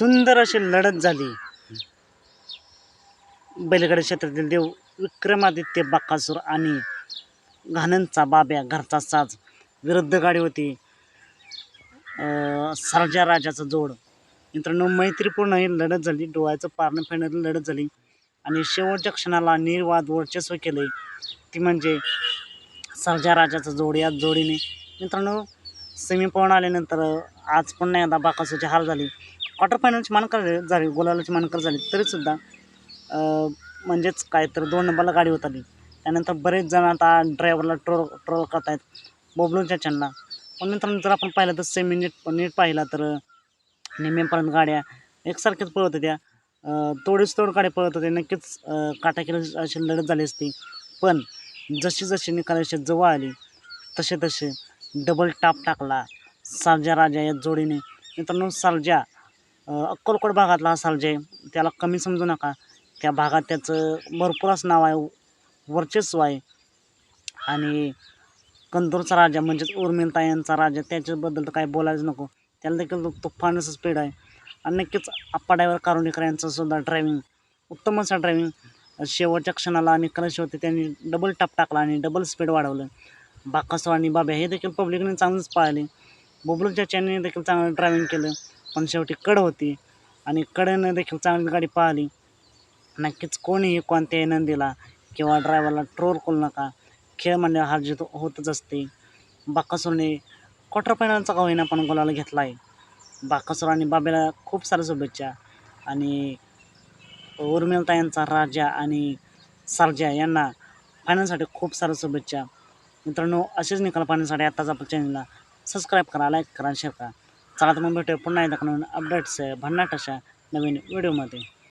सुंदर अशी लढत झाली. बैलगाडी क्षेत्रातील देव विक्रमादित्य बकासूर आणि घाणंदचा बाब्या घरचा साज विरुद्ध गाडी होती सर्जा राजाचं जोड. मित्रांनो, मैत्रीपूर्ण ही लढत झाली. डोळ्याचं पारणं फेडणारी लढत झाली आणि शेवटच्या क्षणाला निर्वाद वर्चस्व केले ती म्हणजे सर्जा राजाचं जोड. या जोडीने मित्रांनो सेमी पाहून आल्यानंतर आज पुन्हा एकदा बकासूरची हार झाली. क्वार्टर फायनलची मानकर झाली, गुलालाची मानकर झाली, तरीसुद्धा म्हणजेच काय तर 2 नंबरला गाडी होत आली. त्यानंतर बरेच जण आता ड्रायव्हरला ट्रोल करत आहेत, बबलूच्या चॅनलला. पण मित्रांनो, जर आपण पाहिलं तर सेमी नीट पाहिला तर निम्म्यापर्यंत गाड्या एकसारख्याच पळत होत्या. तोडीस तोड गाड्या पळत होत्या. नक्कीच काटाकीर अशी लढत झाली असती. पण जशी निकालाची जवळ आली तसे डबल टाप टाकला सर्जा राजा या जोडीने. मित्रांनो, सर्जा अक्कलकोट भागातला हा सर्जा आहे, त्याला कमी समजू नका. त्या भागात त्याचं भरपूर असं नाव आहे, वर्चस्व आहे. आणि कंदूरचा राजा म्हणजेच उर्मिला यांचा राजा, त्याच्याबद्दल तर काय बोलायचं नको. त्याला देखील तुफान असं स्पीड आहे. आणि नक्कीच आप्पा ड्रायव्हर कारुंडीकर यांचं सुद्धा ड्रायव्हिंग उत्तम असं ड्रायव्हिंग. शेवटच्या क्षणाला निकालाशी होते त्यांनी डबल टाप टाकला आणि डबल स्पीड वाढवलं. बकासूर आणि बाब्या हे देखील पब्लिकने चांगलंच पाहिले. बबलूच्या चॅनलने देखील चांगलं ड्रायव्हिंग केलं. पण शेवटी कड होती आणि कडेनं देखील चांगली गाडी पाहिली. नक्कीच कोणीही कोणत्याही नंदीला किंवा ड्रायव्हरला ट्रोल करू नका. खेळ म्हणजे हार जीत होतच असते. बकासूरने क्वार्टर फायनलचा का होईना पण गुलाल घेतला आहे. बकासूर आणि बाब्याला खूप साऱ्या शुभेच्छा. आणि उर्मिला यांचा राजा आणि सर्जा यांना फायनलसाठी खूप साऱ्या शुभेच्छा. मित्रांनो, असेच निकाल पाहण्यासाठी आताच आपल्या चॅनलला सबस्क्राईब करा, लाईक करा आणि शेअर करा. चला तर मग भेटूया पुन्हा एकदा नवीन अपडेट्स भन्नाट अशा नवीन व्हिडिओमध्ये.